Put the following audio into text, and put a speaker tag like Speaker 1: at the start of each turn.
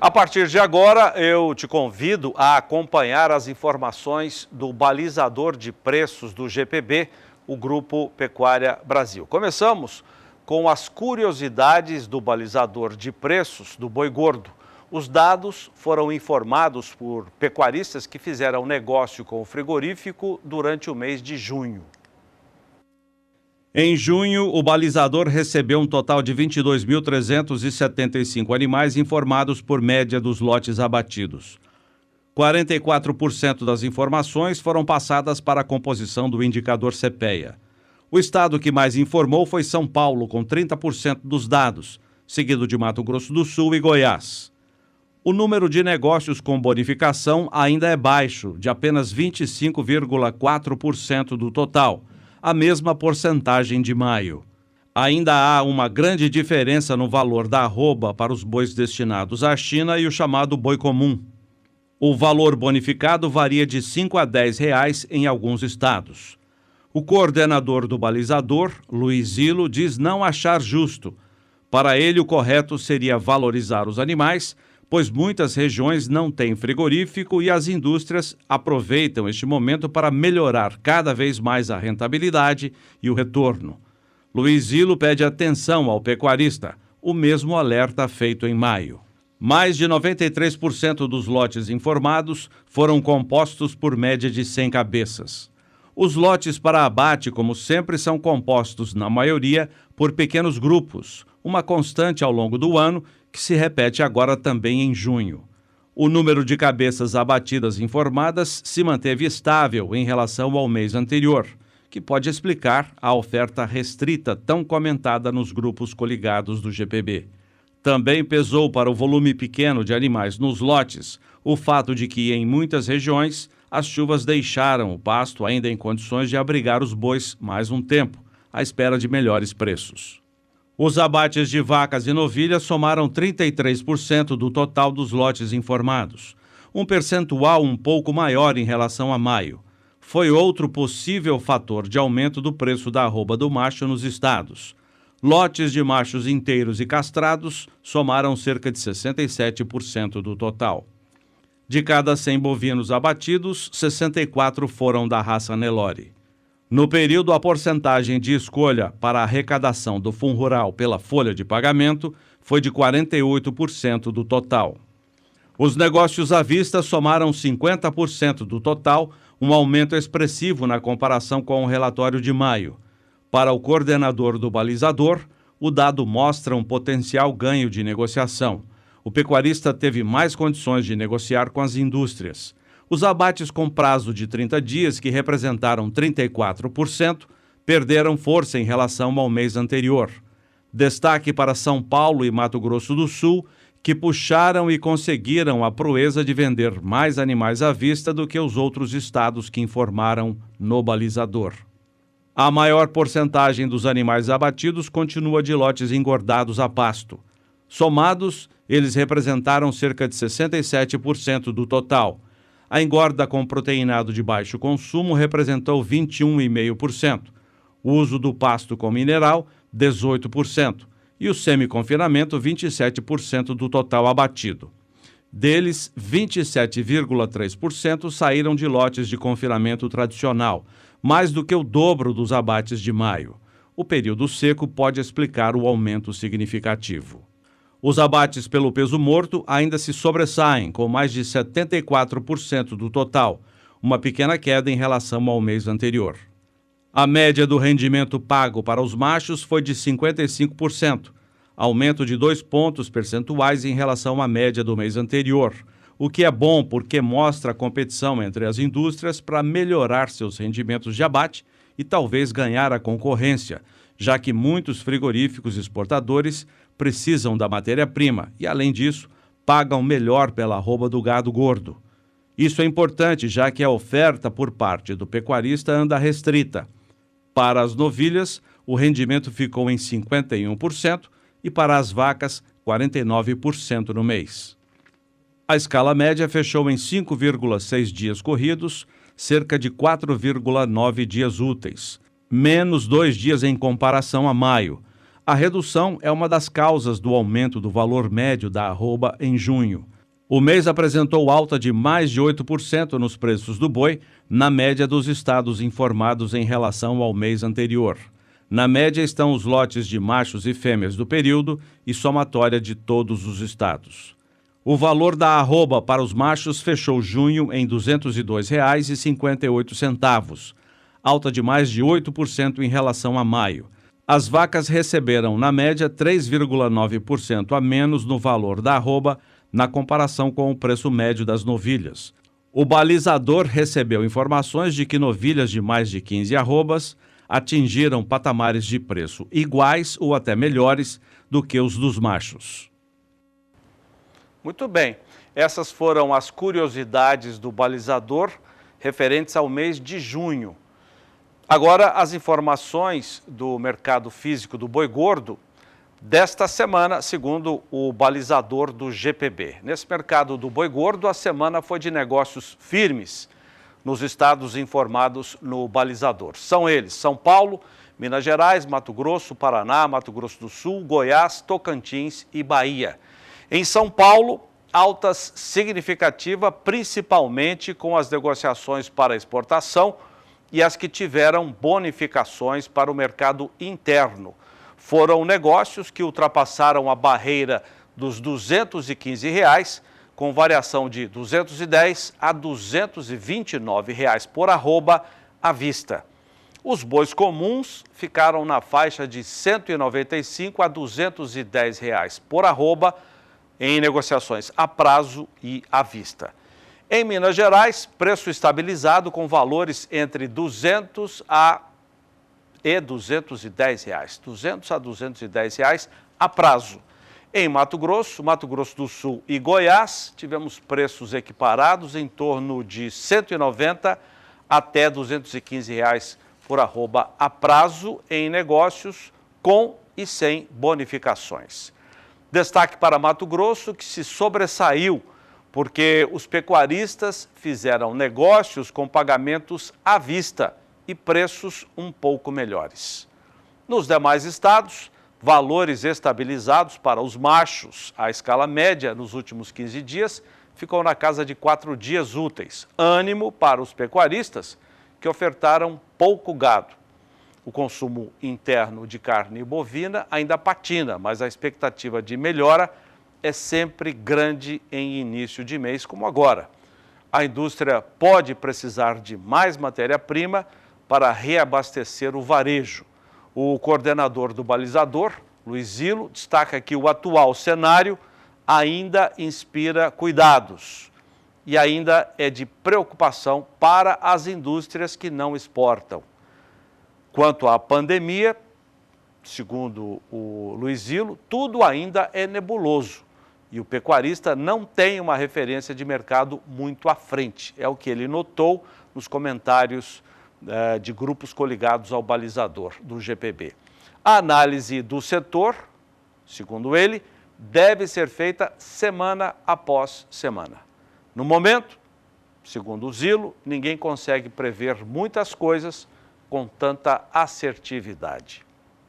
Speaker 1: A partir de agora, eu te convido a acompanhar as informações do balizador de preços do GPB, o Grupo Pecuária Brasil. Começamos com as curiosidades do balizador de preços do boi gordo. Os dados foram informados por pecuaristas que fizeram negócio com o frigorífico durante o mês de junho. Em junho, o balizador recebeu um total de 22.375 animais informados por média dos lotes abatidos. 44% das informações foram passadas para a composição do indicador CPEA. O estado que mais informou foi São Paulo, com 30% dos dados, seguido de Mato Grosso do Sul e Goiás. O número de negócios com bonificação ainda é baixo, de apenas 25,4% do total, a mesma porcentagem de maio. Ainda há uma grande diferença no valor da arroba para os bois destinados à China e o chamado boi comum. O valor bonificado varia de R$ 5 a R$ 10 em alguns estados. O coordenador do balizador, Luiz Zilo, diz não achar justo. Para ele, o correto seria valorizar os animais, pois muitas regiões não têm frigorífico e as indústrias aproveitam este momento para melhorar cada vez mais a rentabilidade e o retorno. Luiz Zilo pede atenção ao pecuarista, o mesmo alerta feito em maio. Mais de 93% dos lotes informados foram compostos por média de 100 cabeças. Os lotes para abate, como sempre, são compostos, na maioria, por pequenos grupos, uma constante ao longo do ano, que se repete agora também em junho. O número de cabeças abatidas informadas se manteve estável em relação ao mês anterior, que pode explicar a oferta restrita tão comentada nos grupos coligados do GPB. Também pesou para o volume pequeno de animais nos lotes o fato de que, em muitas regiões, as chuvas deixaram o pasto ainda em condições de abrigar os bois mais um tempo, à espera de melhores preços. Os abates de vacas e novilhas somaram 33% do total dos lotes informados, um percentual um pouco maior em relação a maio. Foi outro possível fator de aumento do preço da arroba do macho nos estados. Lotes de machos inteiros e castrados somaram cerca de 67% do total. De cada 100 bovinos abatidos, 64 foram da raça Nelore. No período, a porcentagem de escolha para a arrecadação do Fundo Rural pela folha de pagamento foi de 48% do total. Os negócios à vista somaram 50% do total, um aumento expressivo na comparação com o relatório de maio. Para o coordenador do balizador, o dado mostra um potencial ganho de negociação. O pecuarista teve mais condições de negociar com as indústrias. Os abates com prazo de 30 dias, que representaram 34%, perderam força em relação ao mês anterior. Destaque para São Paulo e Mato Grosso do Sul, que puxaram e conseguiram a proeza de vender mais animais à vista do que os outros estados que informaram no balizador. A maior porcentagem dos animais abatidos continua de lotes engordados a pasto. Somados, eles representaram cerca de 67% do total. A engorda com proteinado de baixo consumo representou 21,5%, o uso do pasto com mineral, 18%, e o semi-confinamento, 27% do total abatido. Deles, 27,3% saíram de lotes de confinamento tradicional, mais do que o dobro dos abates de maio. O período seco pode explicar o aumento significativo. Os abates pelo peso morto ainda se sobressaem, com mais de 74% do total, uma pequena queda em relação ao mês anterior. A média do rendimento pago para os machos foi de 55%, aumento de 2 pontos percentuais em relação à média do mês anterior, o que é bom porque mostra a competição entre as indústrias para melhorar seus rendimentos de abate e talvez ganhar a concorrência, já que muitos frigoríficos exportadores precisam da matéria-prima e, além disso, pagam melhor pela arroba do gado gordo. Isso é importante, já que a oferta por parte do pecuarista anda restrita. Para as novilhas, o rendimento ficou em 51% e para as vacas, 49% no mês. A escala média fechou em 5,6 dias corridos, cerca de 4,9 dias úteis, menos 2 dias em comparação a maio. A redução é uma das causas do aumento do valor médio da arroba em junho. O mês apresentou alta de mais de 8% nos preços do boi, na média dos estados informados em relação ao mês anterior. Na média estão os lotes de machos e fêmeas do período e somatória de todos os estados. O valor da arroba para os machos fechou junho em R$ 202,58, alta de mais de 8% em relação a maio. As vacas receberam, na média, 3,9% a menos no valor da arroba na comparação com o preço médio das novilhas. O balizador recebeu informações de que novilhas de mais de 15 arrobas atingiram patamares de preço iguais ou até melhores do que os dos machos.
Speaker 2: Muito bem, essas foram as curiosidades do balizador referentes ao mês de junho. Agora, as informações do mercado físico do boi gordo desta semana, segundo o balizador do GPB. Nesse mercado do boi gordo, a semana foi de negócios firmes nos estados informados no balizador. São eles: São Paulo, Minas Gerais, Mato Grosso, Paraná, Mato Grosso do Sul, Goiás, Tocantins e Bahia. Em São Paulo, altas significativas, principalmente com as negociações para exportação e as que tiveram bonificações para o mercado interno. Foram negócios que ultrapassaram a barreira dos R$ 215, com variação de R$ 210 a R$ 229 por arroba à vista. Os bois comuns ficaram na faixa de R$ 195 a R$ 210 por arroba em negociações a prazo e à vista. Em Minas Gerais, preço estabilizado com valores entre R$ 200 a R$ 210, R$ 200 a R$ 210 a prazo. Em Mato Grosso do Sul e Goiás, tivemos preços equiparados em torno de R$ 190 até R$ 215 por arroba a prazo em negócios com e sem bonificações. Destaque para Mato Grosso, que se sobressaiu porque os pecuaristas fizeram negócios com pagamentos à vista e preços um pouco melhores. Nos demais estados, valores estabilizados para os machos. A escala média nos últimos 15 dias ficou na casa de 4 dias úteis. Ânimo para os pecuaristas que ofertaram pouco gado. O consumo interno de carne bovina ainda patina, mas a expectativa de melhora é sempre grande em início de mês, como agora. A indústria pode precisar de mais matéria-prima para reabastecer o varejo. O coordenador do balizador, Luiz Zilo, destaca que o atual cenário ainda inspira cuidados e ainda é de preocupação para as indústrias que não exportam. Quanto à pandemia, segundo o Luiz Zilo, tudo ainda é nebuloso e o pecuarista não tem uma referência de mercado muito à frente. É o que ele notou nos comentários de grupos coligados ao balizador do GPB. A análise do setor, segundo ele, deve ser feita semana após semana. No momento, segundo o Zilo, ninguém consegue prever muitas coisas com tanta assertividade.